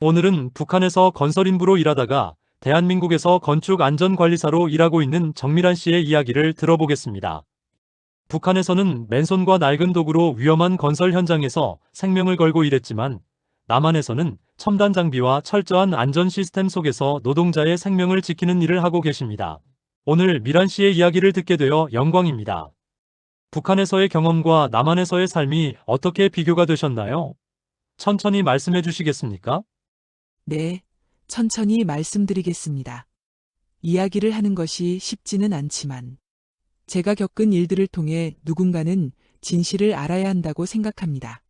오늘은 북한에서 건설인부로 일하다가 대한민국에서 건축안전관리사로 일하고 있는 정미란 씨의 이야기를 들어보겠습니다. 북한에서는 맨손과 낡은 도구로 위험한 건설 현장에서 생명을 걸고 일했지만 남한에서는 첨단 장비와 철저한 안전 시스템 속에서 노동자의 생명을 지키는 일을 하고 계십니다. 오늘 미란 씨의 이야기를 듣게 되어 영광입니다. 북한에서의 경험과 남한에서의 삶이 어떻게 비교가 되셨나요? 천천히 말씀해 주시겠습니까? 네, 천천히 말씀드리겠습니다. 이야기를 하는 것이 쉽지는 않지만 제가 겪은 일들을 통해 누군가는 진실을 알아야 한다고 생각합니다.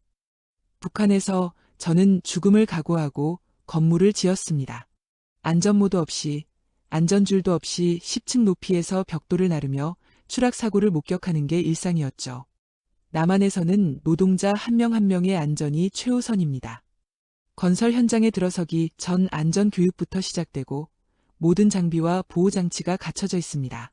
북한에서 저는 죽음을 각오하고 건물을 지었습니다. 안전모도 없이, 안전줄도 없이 10층 높이에서 벽돌을 나르며 추락사고를 목격하는 게 일상이었죠. 남한에서는 노동자 한 명 한 명의 안전이 최우선입니다. 건설 현장에 들어서기 전 안전교육부터 시작되고 모든 장비와 보호장치가 갖춰져 있습니다.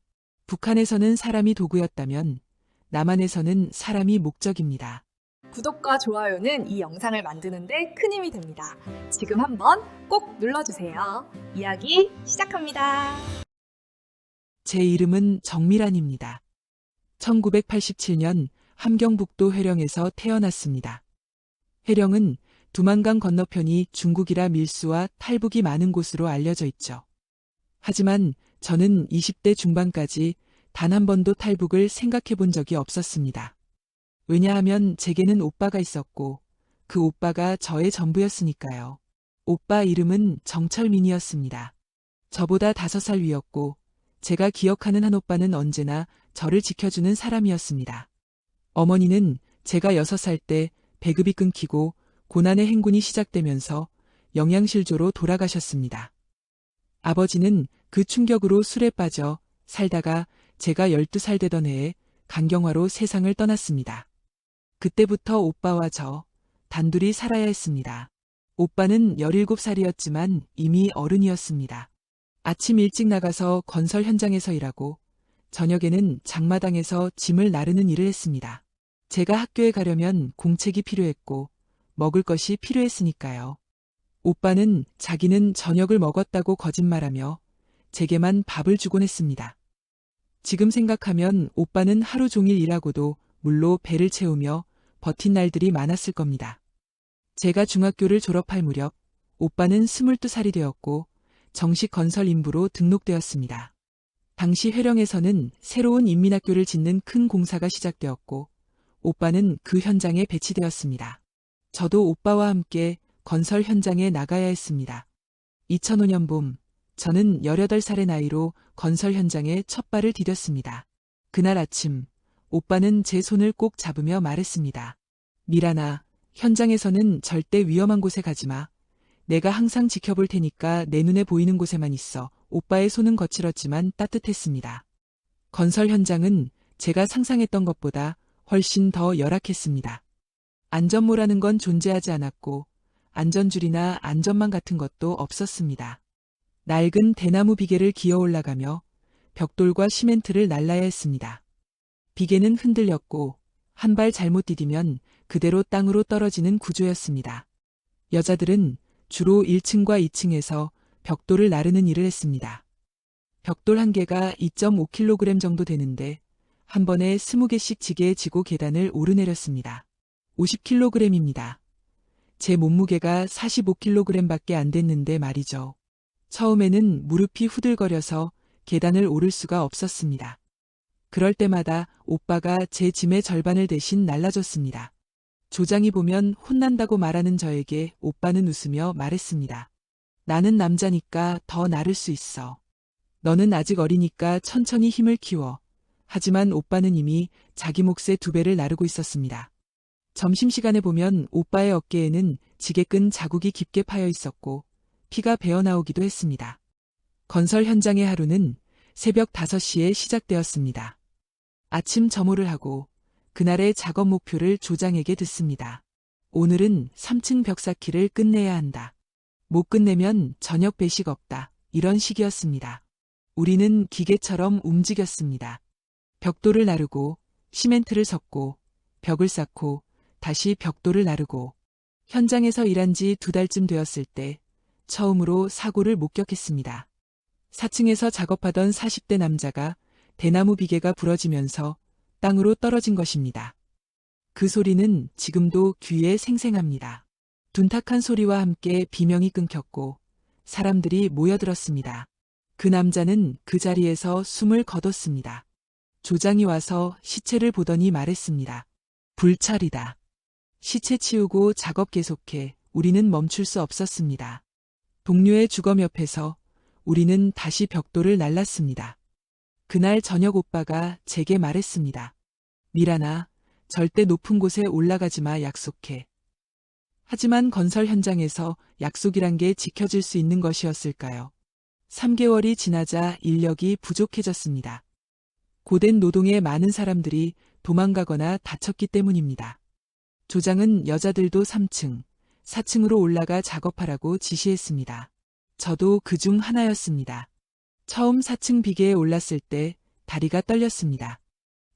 북한에서는 사람이 도구였다면 남한에서는 사람이 목적입니다. 구독과 좋아요는 이 영상을 만드는데 큰 힘이 됩니다. 지금 한번 꼭 눌러주세요. 이야기 시작합니다. 제 이름은 정미란입니다. 1987년 함경북도 회령에서 태어났습니다. 회령은 두만강 건너편이 중국이라 밀수와 탈북이 많은 곳으로 알려져 있죠. 하지만 저는 20대 중반까지 단 한 번도 탈북을 생각해 본 적이 없었습니다. 왜냐하면 제게는 오빠가 있었고 그 오빠가 저의 전부였으니까요. 오빠 이름은 정철민이었습니다. 저보다 5살 위였고 제가 기억하는 한 오빠는 언제나 저를 지켜주는 사람이었습니다. 어머니는 제가 6살 때 배급이 끊기고 고난의 행군이 시작되면서 영양실조로 돌아가셨습니다. 아버지는 그 충격으로 술에 빠져 살다가 제가 12살 되던 해에 간경화로 세상을 떠났습니다. 그때부터 오빠와 저 단둘이 살아야 했습니다. 오빠는 17살이었지만 이미 어른이었습니다. 아침 일찍 나가서 건설 현장에서 일하고 저녁에는 장마당에서 짐을 나르는 일을 했습니다. 제가 학교에 가려면 공책이 필요했고 먹을 것이 필요했으니까요. 오빠는 자기는 저녁을 먹었다고 거짓말하며 제게만 밥을 주곤 했습니다. 지금 생각하면 오빠는 하루 종일 일하고도 물로 배를 채우며 버틴 날들이 많았을 겁니다. 제가 중학교를 졸업할 무렵 오빠는 22살이 되었고 정식 건설 인부로 등록되었습니다. 당시 회령에서는 새로운 인민학교를 짓는 큰 공사가 시작되었고 오빠는 그 현장에 배치되었습니다. 저도 오빠와 함께 건설 현장에 나가야 했습니다. 2005년 봄, 저는 18살의 나이로 건설 현장에 첫 발을 디뎠습니다. 그날 아침, 오빠는 제 손을 꼭 잡으며 말했습니다. 미란아, 현장에서는 절대 위험한 곳에 가지 마. 내가 항상 지켜볼 테니까 내 눈에 보이는 곳에만 있어. 오빠의 손은 거칠었지만 따뜻했습니다. 건설 현장은 제가 상상했던 것보다 훨씬 더 열악했습니다. 안전모라는 건 존재하지 않았고 안전줄이나 안전망 같은 것도 없었습니다. 낡은 대나무 비계를 기어 올라가며 벽돌과 시멘트를 날라야 했습니다. 비계는 흔들렸고 한 발 잘못 디디면 그대로 땅으로 떨어지는 구조였습니다. 여자들은 주로 1층과 2층에서 벽돌을 나르는 일을 했습니다. 벽돌 한 개가 2.5kg 정도 되는데 한 번에 20개씩 지게에 지고 계단을 오르내렸습니다. 50kg입니다. 제 몸무게가 45kg밖에 안 됐는데 말이죠. 처음에는 무릎이 후들거려서 계단을 오를 수가 없었습니다. 그럴 때마다 오빠가 제 짐의 절반을 대신 날라줬습니다. 조장이 보면 혼난다고 말하는 저에게 오빠는 웃으며 말했습니다. 나는 남자니까 더 나를 수 있어. 너는 아직 어리니까 천천히 힘을 키워. 하지만 오빠는 이미 자기 몫의 2배를 나르고 있었습니다. 점심시간에 보면 오빠의 어깨에는 지게끈 자국이 깊게 파여 있었고 피가 배어나오기도 했습니다. 건설 현장의 하루는 새벽 5시에 시작되었습니다. 아침 점호를 하고 그날의 작업 목표를 조장에게 듣습니다. 오늘은 3층 벽 쌓기를 끝내야 한다. 못 끝내면 저녁 배식 없다. 이런 식이었습니다. 우리는 기계처럼 움직였습니다. 벽돌을 나르고 시멘트를 섞고 벽을 쌓고 다시 벽돌을 나르고 현장에서 일한 지 2달쯤 되었을 때 처음으로 사고를 목격했습니다. 4층에서 작업하던 40대 남자가 대나무 비계가 부러지면서 땅으로 떨어진 것입니다. 그 소리는 지금도 귀에 생생합니다. 둔탁한 소리와 함께 비명이 끊겼고 사람들이 모여들었습니다. 그 남자는 그 자리에서 숨을 거뒀습니다. 조장이 와서 시체를 보더니 말했습니다. 불찰이다. 시체 치우고 작업 계속해. 우리는 멈출 수 없었습니다. 동료의 주검 옆에서 우리는 다시 벽돌을 날랐습니다. 그날 저녁 오빠가 제게 말했습니다. 미란아, 절대 높은 곳에 올라가지 마. 약속해. 하지만 건설 현장에서 약속이란 게 지켜질 수 있는 것이었을까요? 3개월이 지나자 인력이 부족해졌습니다. 고된 노동에 많은 사람들이 도망가거나 다쳤기 때문입니다. 조장은 여자들도 3층, 4층으로 올라가 작업하라고 지시했습니다. 저도 그중 하나였습니다. 처음 4층 비계에 올랐을 때 다리가 떨렸습니다.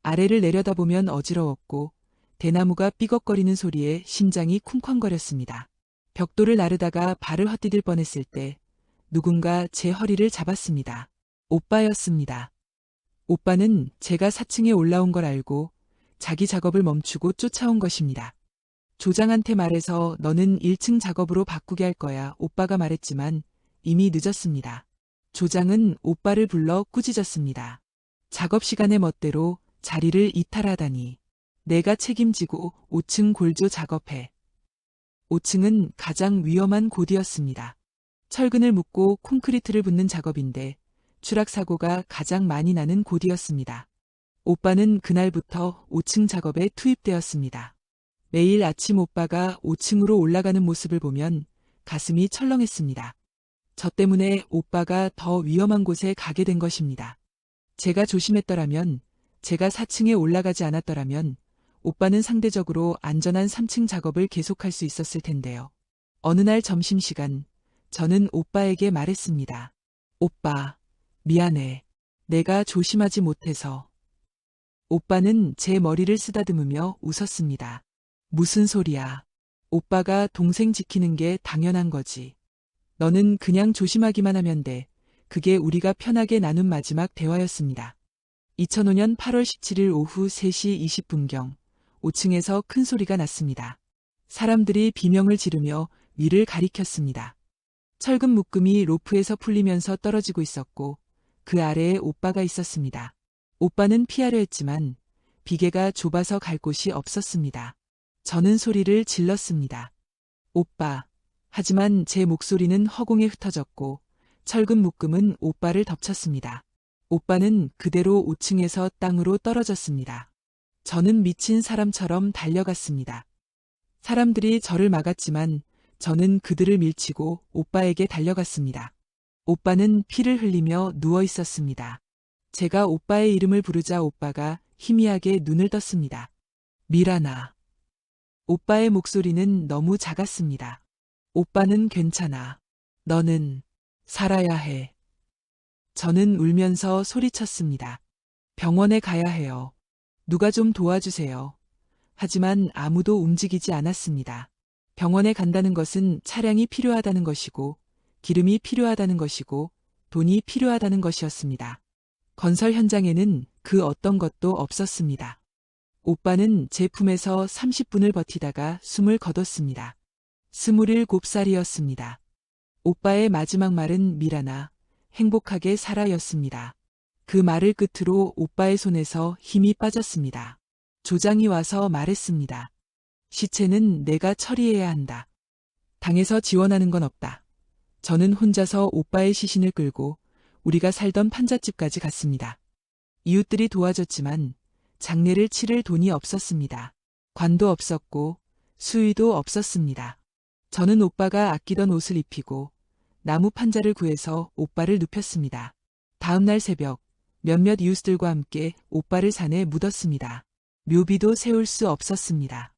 아래를 내려다보면 어지러웠고 대나무가 삐걱거리는 소리에 심장이 쿵쾅거렸습니다. 벽돌을 나르다가 발을 헛디딜 뻔했을 때 누군가 제 허리를 잡았습니다. 오빠였습니다. 오빠는 제가 4층에 올라온 걸 알고 자기 작업을 멈추고 쫓아온 것입니다. 조장한테 말해서 너는 1층 작업으로 바꾸게 할 거야. 오빠가 말했지만 이미 늦었습니다. 조장은 오빠를 불러 꾸짖었습니다. 작업 시간에 멋대로 자리를 이탈하다니. 내가 책임지고 5층 골조 작업해. 5층은 가장 위험한 곳이었습니다. 철근을 묶고 콘크리트를 붓는 작업인데 추락사고가 가장 많이 나는 곳이었습니다. 오빠는 그날부터 5층 작업에 투입되었습니다. 매일 아침 오빠가 5층으로 올라가는 모습을 보면 가슴이 철렁했습니다. 저 때문에 오빠가 더 위험한 곳에 가게 된 것입니다. 제가 조심했더라면, 제가 4층에 올라가지 않았더라면 오빠는 상대적으로 안전한 3층 작업을 계속할 수 있었을 텐데요. 어느 날 점심시간, 저는 오빠에게 말했습니다. 오빠, 미안해. 내가 조심하지 못해서. 오빠는 제 머리를 쓰다듬으며 웃었습니다. 무슨 소리야. 오빠가 동생 지키는 게 당연한 거지. 너는 그냥 조심하기만 하면 돼. 그게 우리가 편하게 나눈 마지막 대화였습니다. 2005년 8월 17일 오후 3시 20분경 5층에서 큰 소리가 났습니다. 사람들이 비명을 지르며 위를 가리켰습니다. 철근 묶음이 로프에서 풀리면서 떨어지고 있었고 그 아래에 오빠가 있었습니다. 오빠는 피하려 했지만 비계가 좁아서 갈 곳이 없었습니다. 저는 소리를 질렀습니다. 오빠. 하지만 제 목소리는 허공에 흩어졌고 철근 묶음은 오빠를 덮쳤습니다. 오빠는 그대로 5층에서 땅으로 떨어졌습니다. 저는 미친 사람처럼 달려갔습니다. 사람들이 저를 막았지만 저는 그들을 밀치고 오빠에게 달려갔습니다. 오빠는 피를 흘리며 누워 있었습니다. 제가 오빠의 이름을 부르자 오빠가 희미하게 눈을 떴습니다. 미란아. 오빠의 목소리는 너무 작았습니다. 오빠는 괜찮아. 너는 살아야 해. 저는 울면서 소리쳤습니다. 병원에 가야 해요. 누가 좀 도와주세요. 하지만 아무도 움직이지 않았습니다. 병원에 간다는 것은 차량이 필요하다는 것이고, 기름이 필요하다는 것이고, 돈이 필요하다는 것이었습니다. 건설 현장에는 그 어떤 것도 없었습니다. 오빠는 제 품에서 30분을 버티다가 숨을 거뒀습니다. 27살이었습니다. 오빠의 마지막 말은 미란아, 행복하게 살아였습니다. 그 말을 끝으로 오빠의 손에서 힘이 빠졌습니다. 조장이 와서 말했습니다. 시체는 내가 처리해야 한다. 당에서 지원하는 건 없다. 저는 혼자서 오빠의 시신을 끌고 우리가 살던 판잣집까지 갔습니다. 이웃들이 도와줬지만 장례를 치를 돈이 없었습니다. 관도 없었고 수의도 없었습니다. 저는 오빠가 아끼던 옷을 입히고 나무 판자를 구해서 오빠를 눕혔습니다. 다음 날 새벽 몇몇 이웃들과 함께 오빠를 산에 묻었습니다. 묘비도 세울 수 없었습니다.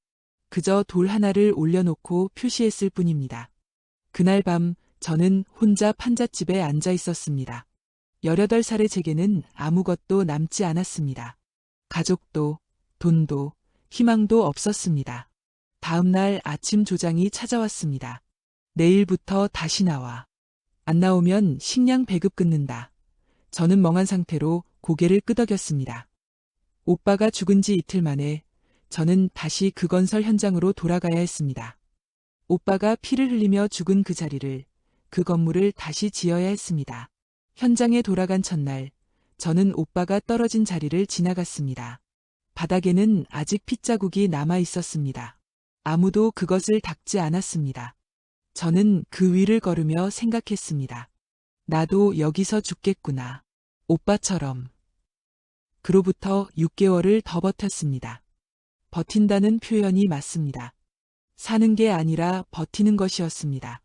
그저 돌 하나를 올려놓고 표시했을 뿐입니다. 그날 밤 저는 혼자 판잣집에 앉아 있었습니다. 18살의 제게는 아무것도 남지 않았습니다. 가족도, 돈도, 희망도 없었습니다. 다음 날 아침 조장이 찾아왔습니다. 내일부터 다시 나와. 안 나오면 식량 배급 끊는다. 저는 멍한 상태로 고개를 끄덕였습니다. 오빠가 죽은 지 이틀 만에 저는 다시 그 건설 현장으로 돌아가야 했습니다. 오빠가 피를 흘리며 죽은 그 자리를, 그 건물을 다시 지어야 했습니다. 현장에 돌아간 첫날, 저는 오빠가 떨어진 자리를 지나갔습니다. 바닥에는 아직 핏자국이 남아 있었습니다. 아무도 그것을 닦지 않았습니다. 저는 그 위를 걸으며 생각했습니다. 나도 여기서 죽겠구나. 오빠처럼. 그로부터 6개월을 더 버텼습니다. 버틴다는 표현이 맞습니다. 사는 게 아니라 버티는 것이었습니다.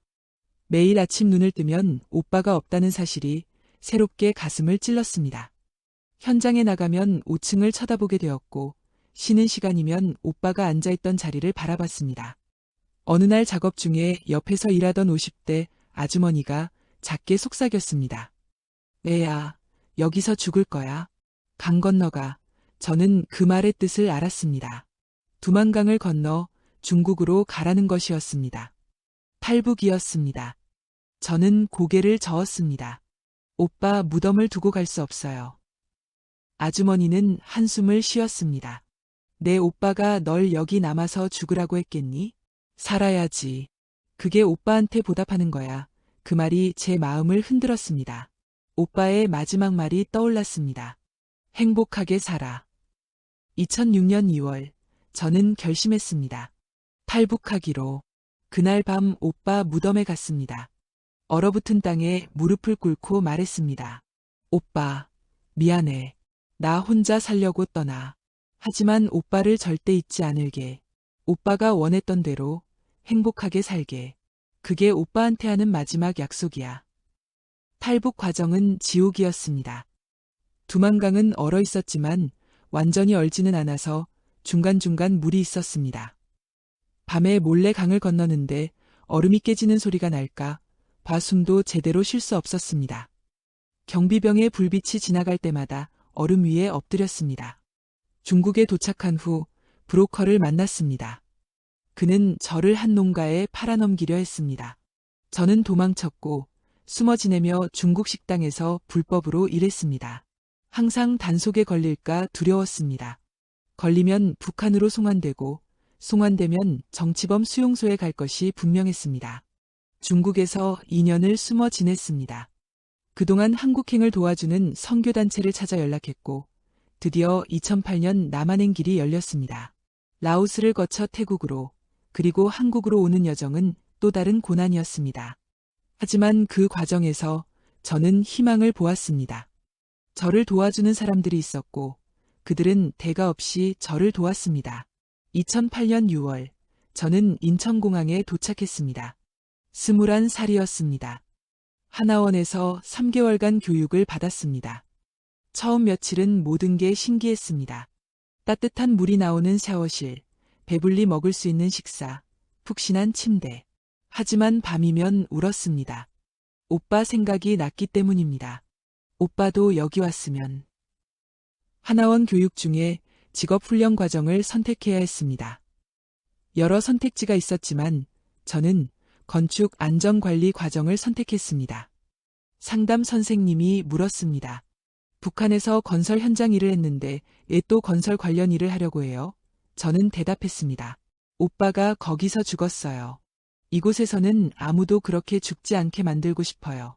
매일 아침 눈을 뜨면 오빠가 없다는 사실이 새롭게 가슴을 찔렀습니다. 현장에 나가면 5층을 쳐다보게 되었고, 쉬는 시간이면 오빠가 앉아있던 자리를 바라봤습니다. 어느 날 작업 중에 옆에서 일하던 50대 아주머니가 작게 속삭였습니다. 애야, 여기서 죽을 거야. 강 건너가. 저는 그 말의 뜻을 알았습니다. 두만강을 건너 중국으로 가라는 것이었습니다. 탈북이었습니다. 저는 고개를 저었습니다. 오빠 무덤을 두고 갈 수 없어요. 아주머니는 한숨을 쉬었습니다. 내 오빠가 널 여기 남아서 죽으라고 했겠니? 살아야지. 그게 오빠한테 보답하는 거야. 그 말이 제 마음을 흔들었습니다. 오빠의 마지막 말이 떠올랐습니다. 행복하게 살아. 2006년 2월, 저는 결심했습니다. 탈북하기로. 그날 밤 오빠 무덤에 갔습니다. 얼어붙은 땅에 무릎을 꿇고 말했습니다. 오빠, 미안해. 나 혼자 살려고 떠나. 하지만 오빠를 절대 잊지 않을게. 오빠가 원했던 대로 행복하게 살게. 그게 오빠한테 하는 마지막 약속이야. 탈북 과정은 지옥이었습니다. 두만강은 얼어 있었지만 완전히 얼지는 않아서 중간중간 물이 있었습니다. 밤에 몰래 강을 건너는데 얼음이 깨지는 소리가 날까 봐 숨도 제대로 쉴 수 없었습니다. 경비병의 불빛이 지나갈 때마다 얼음 위에 엎드렸습니다. 중국에 도착한 후 브로커를 만났습니다. 그는 저를 한 농가에 팔아넘기려 했습니다. 저는 도망쳤고 숨어 지내며 중국 식당에서 불법으로 일했습니다. 항상 단속에 걸릴까 두려웠습니다. 걸리면 북한으로 송환되고 송환되면 정치범 수용소에 갈 것이 분명했습니다. 중국에서 2년을 숨어 지냈습니다. 그동안 한국행을 도와주는 선교단체를 찾아 연락했고 드디어 2008년 남한행 길이 열렸습니다. 라오스를 거쳐 태국으로 그리고 한국으로 오는 여정은 또 다른 고난이었습니다. 하지만 그 과정에서 저는 희망을 보았습니다. 저를 도와주는 사람들이 있었고 그들은 대가 없이 저를 도왔습니다. 2008년 6월 저는 인천공항에 도착했습니다. 21살이었습니다. 하나원에서 3개월간 교육을 받았습니다. 처음 며칠은 모든 게 신기했습니다. 따뜻한 물이 나오는 샤워실, 배불리 먹을 수 있는 식사, 푹신한 침대. 하지만 밤이면 울었습니다. 오빠 생각이 났기 때문입니다. 오빠도 여기 왔으면. 하나원 교육 중에 직업훈련 과정을 선택해야 했습니다. 여러 선택지가 있었지만 저는 건축 안전관리 과정을 선택했습니다. 상담 선생님이 물었습니다. 북한에서 건설 현장 일을 했는데 왜 또 건설 관련 일을 하려고 해요? 저는 대답했습니다. 오빠가 거기서 죽었어요. 이곳에서는 아무도 그렇게 죽지 않게 만들고 싶어요.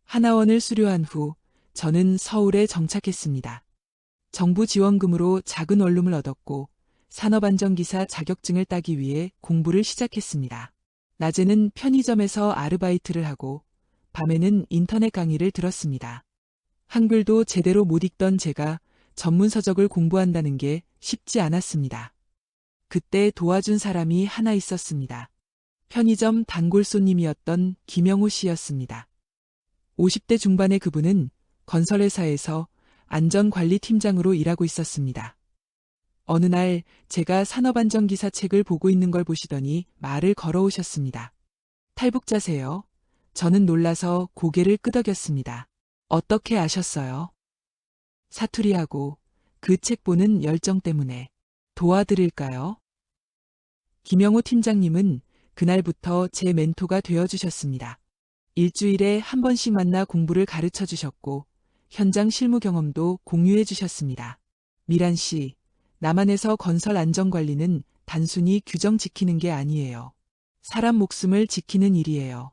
하나원을 수료한 후 저는 서울에 정착했습니다. 정부 지원금으로 작은 원룸을 얻었고 산업안전기사 자격증을 따기 위해 공부를 시작했습니다. 낮에는 편의점에서 아르바이트를 하고 밤에는 인터넷 강의를 들었습니다. 한글도 제대로 못 읽던 제가 전문 서적을 공부한다는 게 쉽지 않았습니다. 그때 도와준 사람이 하나 있었습니다. 편의점 단골 손님이었던 김영우 씨였습니다. 50대 중반의 그분은 건설회사에서 안전관리팀장으로 일하고 있었습니다. 어느 날 제가 산업안전기사 책을 보고 있는 걸 보시더니 말을 걸어오셨습니다. 탈북자세요? 저는 놀라서 고개를 끄덕였습니다. 어떻게 아셨어요? 사투리하고 그 책 보는 열정 때문에. 도와드릴까요? 김영호 팀장님은 그날부터 제 멘토가 되어주셨습니다. 일주일에 한 번씩 만나 공부를 가르쳐 주셨고 현장 실무 경험도 공유해 주셨습니다. 미란 씨, 남한에서 건설 안전관리는 단순히 규정 지키는 게 아니에요. 사람 목숨을 지키는 일이에요.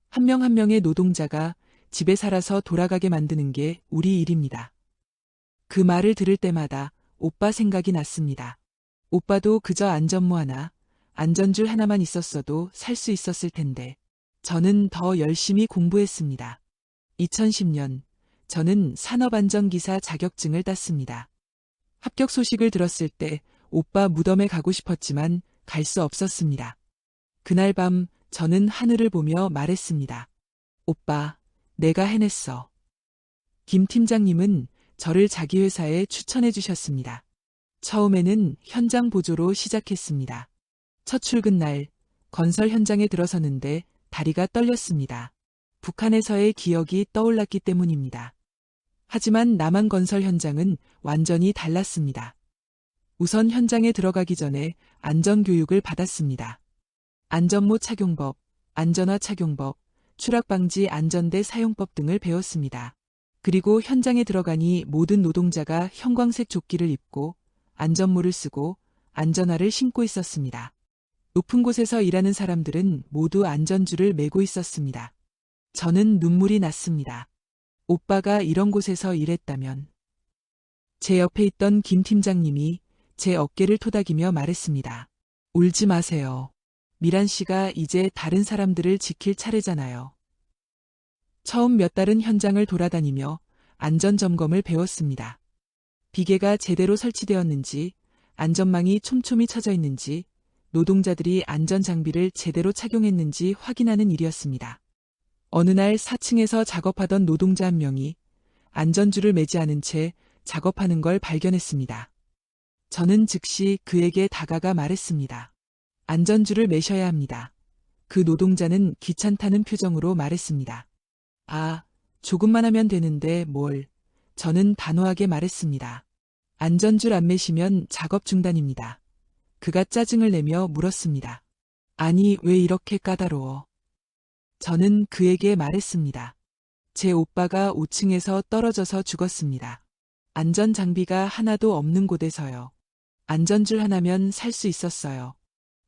한 명 한 명의 노동자가 집에 살아서 돌아가게 만드는 게 우리 일입니다. 그 말을 들을 때마다 오빠 생각이 났습니다. 오빠도 그저 안전모 하나, 안전줄 하나만 있었어도 살 수 있었을 텐데. 저는 더 열심히 공부했습니다. 2010년, 저는 산업안전기사 자격증을 땄습니다. 합격 소식을 들었을 때 오빠 무덤에 가고 싶었지만 갈 수 없었습니다. 그날 밤 저는 하늘을 보며 말했습니다. 오빠, 내가 해냈어. 김 팀장님은 저를 자기 회사에 추천해 주셨습니다. 처음에는 현장 보조로 시작했습니다. 첫 출근 날 건설 현장에 들어서는데 다리가 떨렸습니다. 북한에서의 기억이 떠올랐기 때문입니다. 하지만 남한 건설 현장은 완전히 달랐습니다. 우선 현장에 들어가기 전에 안전교육을 받았습니다. 안전모 착용법, 안전화 착용법, 추락방지 안전대 사용법 등을 배웠습니다. 그리고 현장에 들어가니 모든 노동자가 형광색 조끼를 입고 안전모를 쓰고 안전화를 신고 있었습니다. 높은 곳에서 일하는 사람들은 모두 안전줄을 매고 있었습니다. 저는 눈물이 났습니다. 오빠가 이런 곳에서 일했다면. 제 옆에 있던 김 팀장님이 제 어깨를 토닥이며 말했습니다. 울지 마세요. 미란 씨가 이제 다른 사람들을 지킬 차례잖아요. 처음 몇 달은 현장을 돌아다니며 안전점검을 배웠습니다. 비계가 제대로 설치되었는지, 안전망이 촘촘히 쳐져 있는지, 노동자들이 안전장비를 제대로 착용했는지 확인하는 일이었습니다. 어느 날 4층에서 작업하던 노동자 한 명이 안전줄을 매지 않은 채 작업하는 걸 발견했습니다. 저는 즉시 그에게 다가가 말했습니다. 안전줄을 매셔야 합니다. 그 노동자는 귀찮다는 표정으로 말했습니다. 아, 조금만 하면 되는데 뭘. 저는 단호하게 말했습니다. 안전줄 안 매시면 작업 중단입니다. 그가 짜증을 내며 물었습니다. 아니, 왜 이렇게 까다로워? 저는 그에게 말했습니다. 제 오빠가 5층에서 떨어져서 죽었습니다. 안전장비가 하나도 없는 곳에서요. 안전줄 하나면 살 수 있었어요.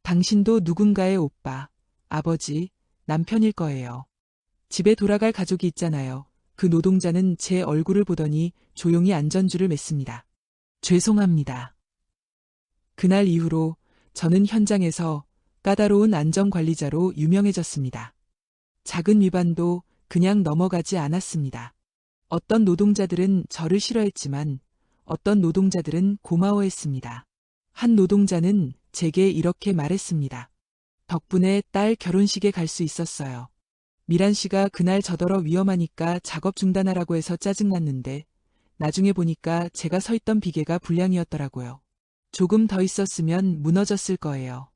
당신도 누군가의 오빠, 아버지, 남편일 거예요. 집에 돌아갈 가족이 있잖아요. 그 노동자는 제 얼굴을 보더니 조용히 안전줄을 맸습니다. 죄송합니다. 그날 이후로 저는 현장에서 까다로운 안전관리자로 유명해졌습니다. 작은 위반도 그냥 넘어가지 않았습니다. 어떤 노동자들은 저를 싫어했지만 어떤 노동자들은 고마워했습니다. 한 노동자는 제게 이렇게 말했습니다. 덕분에 딸 결혼식에 갈 수 있었어요. 미란 씨가 그날 저더러 위험하니까 작업 중단하라고 해서 짜증났는데 나중에 보니까 제가 서 있던 비계가 불량이었더라고요. 조금 더 있었으면 무너졌을 거예요.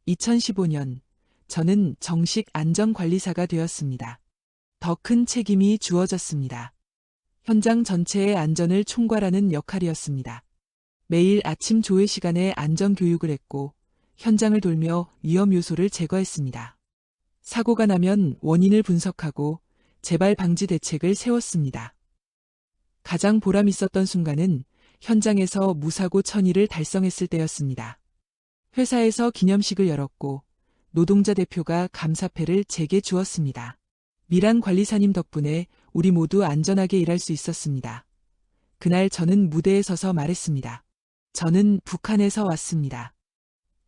2015년 저는 정식 안전관리사가 되었습니다. 더 큰 책임이 주어졌습니다. 현장 전체의 안전을 총괄하는 역할이었습니다. 매일 아침 조회 시간에 안전교육을 했고 현장을 돌며 위험 요소를 제거했습니다. 사고가 나면 원인을 분석하고 재발 방지 대책을 세웠습니다. 가장 보람 있었던 순간은 현장에서 무사고 1000일을 달성했을 때였습니다. 회사에서 기념식을 열었고 노동자 대표가 감사패를 제게 주었습니다. 미란 관리사님 덕분에 우리 모두 안전하게 일할 수 있었습니다. 그날 저는 무대에 서서 말했습니다. 저는 북한에서 왔습니다.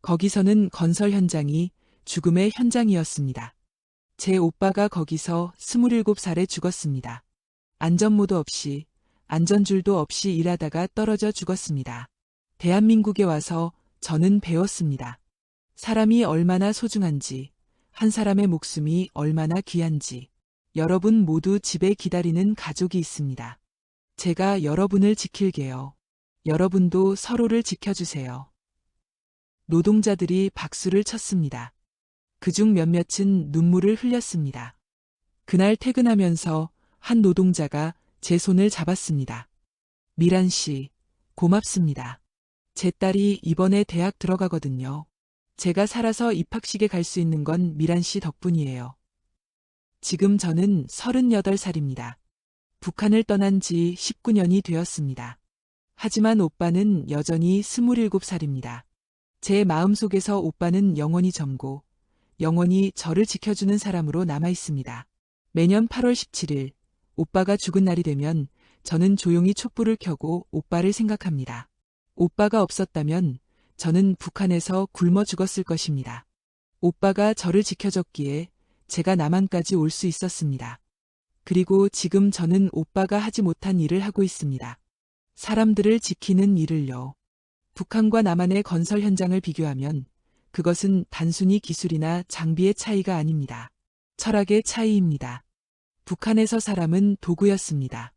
거기서는 건설 현장이 죽음의 현장이었습니다. 제 오빠가 거기서 27살에 죽었습니다. 안전모도 없이, 안전줄도 없이 일하다가 떨어져 죽었습니다. 대한민국에 와서 저는 배웠습니다. 사람이 얼마나 소중한지, 한 사람의 목숨이 얼마나 귀한지. 여러분 모두 집에 기다리는 가족이 있습니다. 제가 여러분을 지킬게요. 여러분도 서로를 지켜주세요. 노동자들이 박수를 쳤습니다. 그중 몇몇은 눈물을 흘렸습니다. 그날 퇴근하면서 한 노동자가 제 손을 잡았습니다. 미란 씨, 고맙습니다. 제 딸이 이번에 대학 들어가거든요. 제가 살아서 입학식에 갈 수 있는 건 미란 씨 덕분이에요. 지금 저는 38살입니다. 북한을 떠난 지 19년이 되었습니다. 하지만 오빠는 여전히 27살입니다. 제 마음속에서 오빠는 영원히 젊고 영원히 저를 지켜주는 사람으로 남아 있습니다. 매년 8월 17일 오빠가 죽은 날이 되면 저는 조용히 촛불을 켜고 오빠를 생각합니다. 오빠가 없었다면 저는 북한에서 굶어 죽었을 것입니다. 오빠가 저를 지켜줬기에 제가 남한까지 올 수 있었습니다. 그리고 지금 저는 오빠가 하지 못한 일을 하고 있습니다. 사람들을 지키는 일을요. 북한과 남한의 건설 현장을 비교하면 그것은 단순히 기술이나 장비의 차이가 아닙니다. 철학의 차이입니다. 북한에서 사람은 도구였습니다.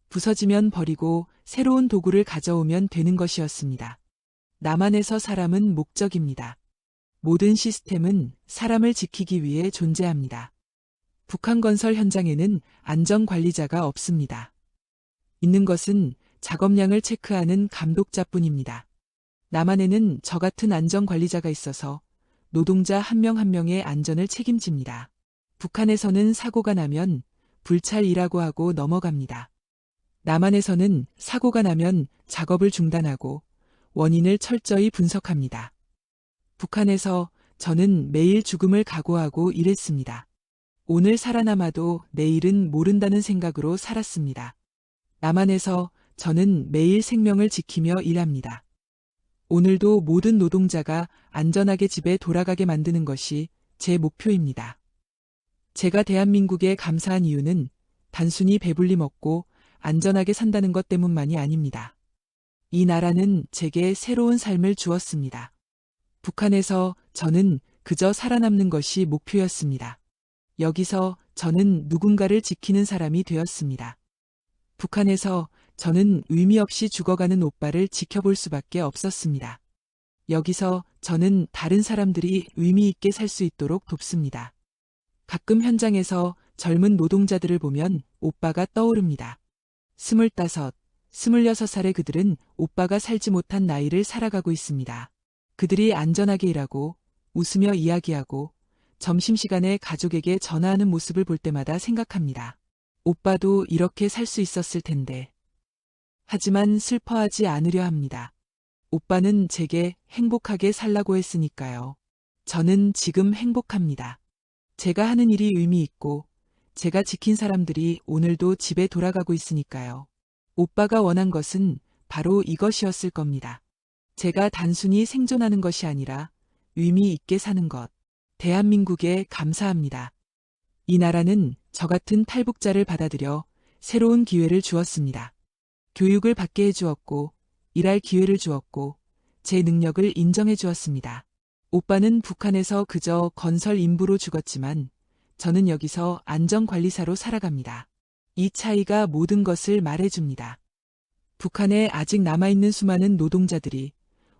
부서지면 버리고 새로운 도구를 가져오면 되는 것이었습니다. 남한에서 사람은 목적입니다. 모든 시스템은 사람을 지키기 위해 존재합니다. 북한 건설 현장에는 안전관리자가 없습니다. 있는 것은 작업량을 체크하는 감독자뿐입니다. 남한에는 저 같은 안전관리자가 있어서 노동자 한 명 한 명의 안전을 책임집니다. 북한에서는 사고가 나면 불찰이라고 하고 넘어갑니다. 남한에서는 사고가 나면 작업을 중단하고 원인을 철저히 분석합니다. 북한에서 저는 매일 죽음을 각오하고 일했습니다. 오늘 살아남아도 내일은 모른다는 생각으로 살았습니다. 남한에서 저는 매일 생명을 지키며 일합니다. 오늘도 모든 노동자가 안전하게 집에 돌아가게 만드는 것이 제 목표입니다. 제가 대한민국에 감사한 이유는 단순히 배불리 먹고 안전하게 산다는 것 때문만이 아닙니다. 이 나라는 제게 새로운 삶을 주었습니다. 북한에서 저는 그저 살아남는 것이 목표였습니다. 여기서 저는 누군가를 지키는 사람이 되었습니다. 북한에서 저는 의미 없이 죽어가는 오빠를 지켜볼 수밖에 없었습니다. 여기서 저는 다른 사람들이 의미 있게 살 수 있도록 돕습니다. 가끔 현장에서 젊은 노동자들을 보면 오빠가 떠오릅니다. 25, 26살의 그들은 오빠가 살지 못한 나이를 살아가고 있습니다. 그들이 안전하게 일하고 웃으며 이야기하고 점심시간에 가족에게 전화하는 모습을 볼 때마다 생각합니다. 오빠도 이렇게 살 수 있었을 텐데. 하지만 슬퍼하지 않으려 합니다. 오빠는 제게 행복하게 살라고 했으니까요. 저는 지금 행복합니다. 제가 하는 일이 의미 있고 제가 지킨 사람들이 오늘도 집에 돌아가고 있으니까요. 오빠가 원한 것은 바로 이것이었을 겁니다. 제가 단순히 생존하는 것이 아니라 의미 있게 사는 것. 대한민국에 감사합니다. 이 나라는 저 같은 탈북자를 받아들여 새로운 기회를 주었습니다. 교육을 받게 해주었고, 일할 기회를 주었고, 제 능력을 인정해 주었습니다. 오빠는 북한에서 그저 건설 인부로 죽었지만 저는 여기서 안전관리사로 살아갑니다. 이 차이가 모든 것을 말해줍니다. 북한에 아직 남아있는 수많은 노동자들이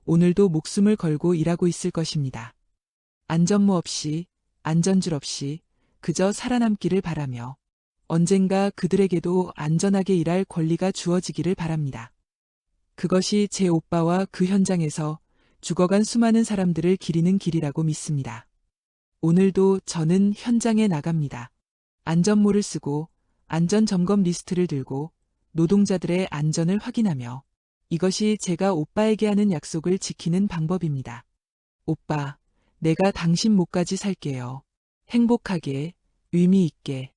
오늘도 목숨을 걸고 일하고 있을 것입니다. 안전모 없이, 안전줄 없이 그저 살아남기를 바라며 언젠가 그들에게도 안전하게 일할 권리가 주어지기를 바랍니다. 그것이 제 오빠와 그 현장에서 죽어간 수많은 사람들을 기리는 길이라고 믿습니다. 오늘도 저는 현장에 나갑니다. 안전모를 쓰고 안전점검 리스트를 들고 노동자들의 안전을 확인하며 이것이 제가 오빠에게 하는 약속을 지키는 방법입니다. 오빠, 내가 당신 목까지 살게요. 행복하게, 의미 있게.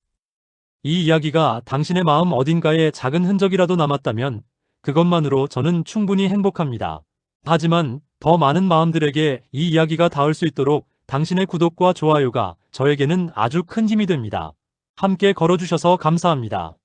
이 이야기가 당신의 마음 어딘가에 작은 흔적이라도 남았다면 그것만으로 저는 충분히 행복합니다. 하지만 더 많은 마음들에게 이 이야기가 닿을 수 있도록 당신의 구독과 좋아요가 저에게는 아주 큰 힘이 됩니다. 함께 걸어주셔서 감사합니다.